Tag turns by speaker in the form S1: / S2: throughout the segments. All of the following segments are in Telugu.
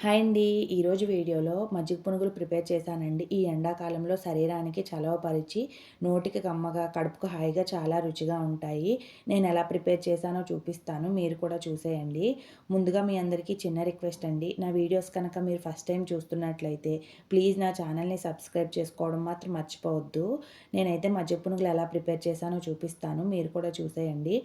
S1: హాయ్ అండి. ఈరోజు వీడియోలో మజ్జిగ పునుగులు ప్రిపేర్ చేశానండి. ఈ ఎండాకాలంలో శరీరానికి చలవపరిచి, నోటికి కమ్మగా, కడుపుకు హాయిగా చాలా రుచిగా ఉంటాయి. నేను ఎలా ప్రిపేర్ చేశానో చూపిస్తాను. మీరు కూడా చూసేయండి. ముందుగా మీ అందరికీ చిన్న రిక్వెస్ట్ అండి. నా వీడియోస్ కనుక మీరు ఫస్ట్ టైం చూస్తున్నట్లయితే ప్లీజ్ నా ఛానల్‌ని సబ్స్క్రైబ్ చేసుకోవడం మాత్రం మర్చిపోవద్దు. నేనైతే మజ్జిగ పునుగులు ఎలా ప్రిపేర్ చేశానో చూపిస్తాను. మీరు కూడా చూసేయండి.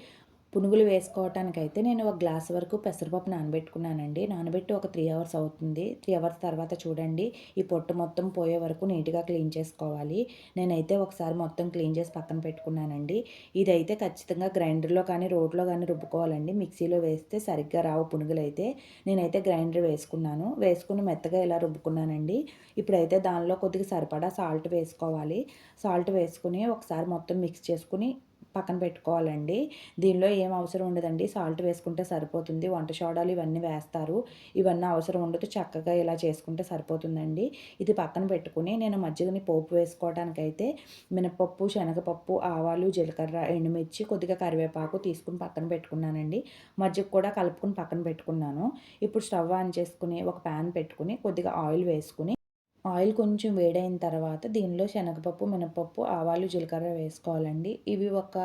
S1: పునుగులు వేసుకోవటానికైతే నేను ఒక గ్లాస్ వరకు పెసరపప్పు నానబెట్టుకున్నానండి. నానబెట్టి ఒక 3 అవర్స్ అవుతుంది. 3 అవర్స్ తర్వాత చూడండి ఈ పొట్టు మొత్తం పోయే వరకు నీట్‌గా క్లీన్ చేసుకోవాలి. నేనైతే ఒకసారి మొత్తం క్లీన్ చేసి పక్కన పెట్టుకున్నానండి. ఇదైతే ఖచ్చితంగా గ్రైండర్‌లో కానీ, రోట్లో కానీ రుబ్బుకోవాలండి. మిక్సీలో వేస్తే సరిగ్గా రావు పునుగులైతే. నేనైతే గ్రైండర్ వేసుకున్నాను. వేసుకొని మెత్తగా ఇలా రుబ్బుకున్నానండి. ఇప్పుడైతే దానిలో కొద్దిగా సరిపడా సాల్ట్ వేసుకోవాలి. సాల్ట్ వేసుకొని ఒకసారి మొత్తం మిక్స్ చేసుకొని పక్కన పెట్టుకోవాలండి. దీనిలో ఏం అవసరం ఉండదండి. సాల్ట్ వేసుకుంటే సరిపోతుంది. వంట సోడాలు ఇవన్నీ వేస్తారు. ఇవన్నీ అవసరం ఉండదు. చక్కగా ఇలా చేసుకుంటే సరిపోతుందండి. ఇది పక్కన పెట్టుకొని నేను మజ్జిగని పోపు వేసుకోవడానికైతే మినపప్పు, శనగపప్పు, ఆవాలు, జీలకర్ర, ఎండుమిర్చి, కొద్దిగా కరివేపాకు తీసుకొని పక్కన పెట్టుకున్నానండి. మజ్జిగ కూడా కలుపుకొని పక్కన పెట్టుకున్నాను. ఇప్పుడు స్టవ్ ఆన్ చేసుకొని ఒక ప్యాన్ పెట్టుకొని కొద్దిగా ఆయిల్ వేసుకొని ఆయిల్ కొంచెం వేడైన తర్వాత దీనిలో శనగపప్పు, మినపప్పు, ఆవాలు, జీలకర్ర వేసుకోవాలండి. ఇవి ఒక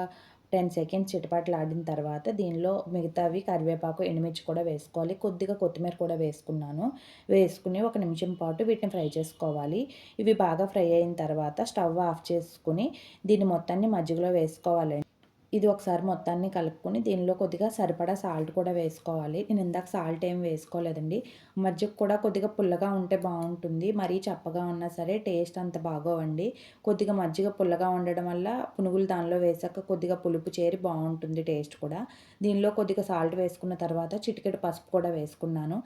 S1: 10 సెకండ్స్ చిటపటలాడిన తర్వాత దీనిలో మిగతావి కరివేపాకు, ఎండుమిర్చి కూడా వేసుకోవాలి. కొద్దిగా కొత్తిమీర కూడా వేసుకున్నాను. వేసుకుని ఒక నిమిషం పాటు వీటిని ఫ్రై చేసుకోవాలి. ఇవి బాగా ఫ్రై అయిన తర్వాత స్టవ్ ఆఫ్ చేసుకొని దీన్ని మొత్తాన్ని మజ్జిగలో వేసుకోవాలండి. ఇది ఒకసారి మొత్తాన్ని కలుపుకొని దీనిలో కొద్దిగా సరిపడా సాల్ట్ కూడా వేసుకోవాలి. నేను ఇందాక సాల్ట్ ఏమి వేసుకోలేదండి. మజ్జిగ కూడా కొద్దిగా పుల్లగా ఉంటే బావుంటుంది. మరీ చప్పగా ఉన్నా సరే టేస్ట్ అంత బాగోవండి. కొద్దిగా మజ్జిగ పుల్లగా ఉండడం వల్ల పునుగులు దానిలో వేశాక కొద్దిగా పులుపు చేరి బావుంటుంది టేస్ట్ కూడా. దీనిలో కొద్దిగా సాల్ట్ వేసుకున్న తర్వాత చిటికెడు పసుపు కూడా వేసుకున్నాను.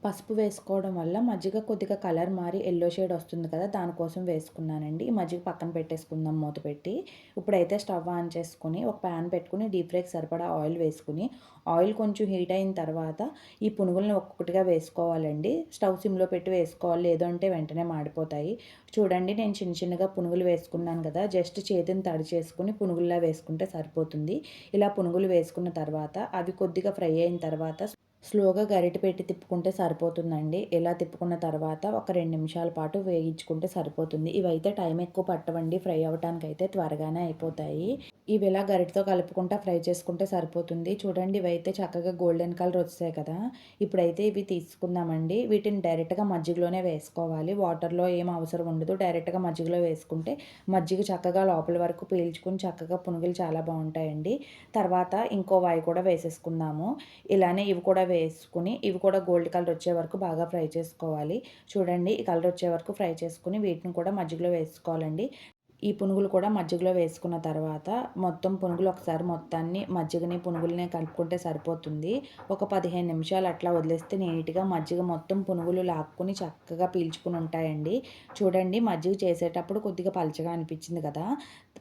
S1: పసుపు వేసుకోవడం వల్ల మజ్జిగ కొద్దిగా కలర్ మారి యెల్లో షేడ్ వస్తుంది కదా! దానికోసం వేసుకున్నానండి. ఈ మజ్జిగ పక్కన పెట్టేసుకుందాం మూత పెట్టి. ఇప్పుడైతే స్టవ్ ఆన్ చేసుకొని ఒక ప్యాన్ పెట్టుకొని డీప్ ఫ్రైకి సరిపడా ఆయిల్ వేసుకొని, ఆయిల్ కొంచెం హీట్ అయిన తర్వాత ఈ పునుగులను ఒక్కొక్కటిగా వేసుకోవాలండి. స్టవ్ సిమ్‌లో పెట్టి వేసుకోవాలి. లేదు అంటే వెంటనే మాడిపోతాయి. చూడండి నేను చిన్న చిన్నగా పునుగులు వేసుకున్నాను కదా! జస్ట్ చేతిని తడి చేసుకొని పునుగుల్లా వేసుకుంటే సరిపోతుంది. ఇలా పునుగులు వేసుకున్న తర్వాత అవి కొద్దిగా ఫ్రై అయిన తర్వాత స్లోగా గరిటె పెట్టి తిప్పుకుంటే సరిపోతుందండి. ఇలా తిప్పుకున్న తర్వాత ఒక 2 నిమిషాల పాటు వేయించుకుంటే సరిపోతుంది. ఇవైతే టైం ఎక్కువ పట్టవండి. ఫ్రై అవ్వటానికైతే త్వరగానే అయిపోతాయి. ఇవి ఇలా గరిటెతో కలుపుకుంటా ఫ్రై చేసుకుంటే సరిపోతుంది. చూడండి ఇవైతే చక్కగా గోల్డెన్ కలర్ వచ్చాయి కదా! ఇప్పుడైతే ఇవి తీసుకుందామండి. వీటిని డైరెక్ట్‌గా మజ్జిగలోనే వేసుకోవాలి. వాటర్‌లో ఏం అవసరం ఉండదు. డైరెక్ట్‌గా మజ్జిగలో వేసుకుంటే మజ్జిగ చక్కగా లోపల వరకు పీల్చుకొని చక్కగా పునుగులు చాలా బావుంటాయండి. తర్వాత ఇంకో వాయి కూడా వేసేసుకుందాము. ఇలానే ఇవి కూడా వేసుకొని, ఇవి కూడా గోల్డ్ కలర్ వచ్చే వరకు బాగా ఫ్రై చేసుకోవాలి. చూడండి ఈ కలర్ వచ్చే వరకు ఫ్రై చేసుకొని వీటిని కూడా మజ్జిగలో వేసుకోవాలండి. ఈ పునుగులు కూడా మజ్జిగలో వేసుకున్న తర్వాత మొత్తం పునుగులు ఒకసారి మొత్తాన్ని మజ్జిగని, పునుగులని కలుపుకుంటే సరిపోతుంది. ఒక 15 నిమిషాలు అట్లా వదిలేస్తే నీట్‌గా మజ్జిగ మొత్తం పునుగులు లాక్కొని చక్కగా పీల్చుకొని ఉంటాయండి. చూడండి మజ్జిగ చేసేటప్పుడు కొద్దిగా పలచగా అనిపించింది కదా!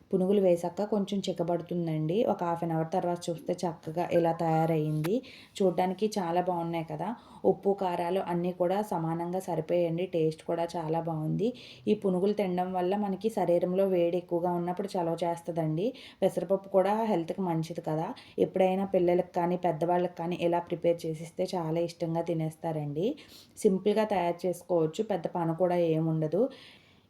S1: పునుగులు వేశాక కొంచెం చిక్కబడుతుందండి. ఒక హాఫ్ అన్ అవర్ తర్వాత చూస్తే చక్కగా ఇలా తయారయింది. చూడ్డానికి చాలా బాగున్నాయి కదా! ఉప్పు, కారాలు అన్నీ కూడా సమానంగా సరిపోయాయండి. టేస్ట్ కూడా చాలా బావుంది. ఈ పునుగులు తినడం వల్ల మనకి శరీరంలో వేడి ఎక్కువగా ఉన్నప్పుడు చలవ చేస్తదండి. పెసరపప్పు కూడా హెల్త్‌కి మంచిది కదా! ఎప్పుడైనా పిల్లలకి కానీ, పెద్దవాళ్ళకి కానీ ఇలా ప్రిపేర్ చేసిస్తే చాలా ఇష్టంగా తినేస్తారండి. సింపుల్‌గా తయారు చేసుకోవచ్చు. పెద్ద పని కూడా ఏముండదు.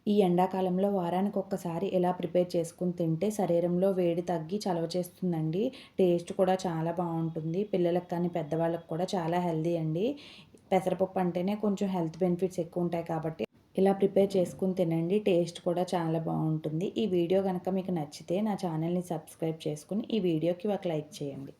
S1: ఈ ఎండాకాలంలో వారానికి ఒక్కసారి ఇలా ప్రిపేర్ చేసుకొని తింటే శరీరంలో వేడి తగ్గి చలవ చేస్తుందండి. టేస్ట్ కూడా చాలా బావుంటుంది. పిల్లలకి కానీ, పెద్దవాళ్ళకి కూడా చాలా హెల్తీ అండి. పెసరపప్పు అంటేనే కొంచెం హెల్త్ బెనిఫిట్స్ ఎక్కువుంటాయి కాబట్టి ఇలా ప్రిపేర్ చేసుకొని తినండి. టేస్ట్ కూడా చాలా బావుంటుంది. ఈ వీడియో గనక మీకు నచ్చితే నా ఛానల్‌ని సబ్స్క్రైబ్ చేసుకొని ఈ వీడియోకి ఒక లైక్ చేయండి.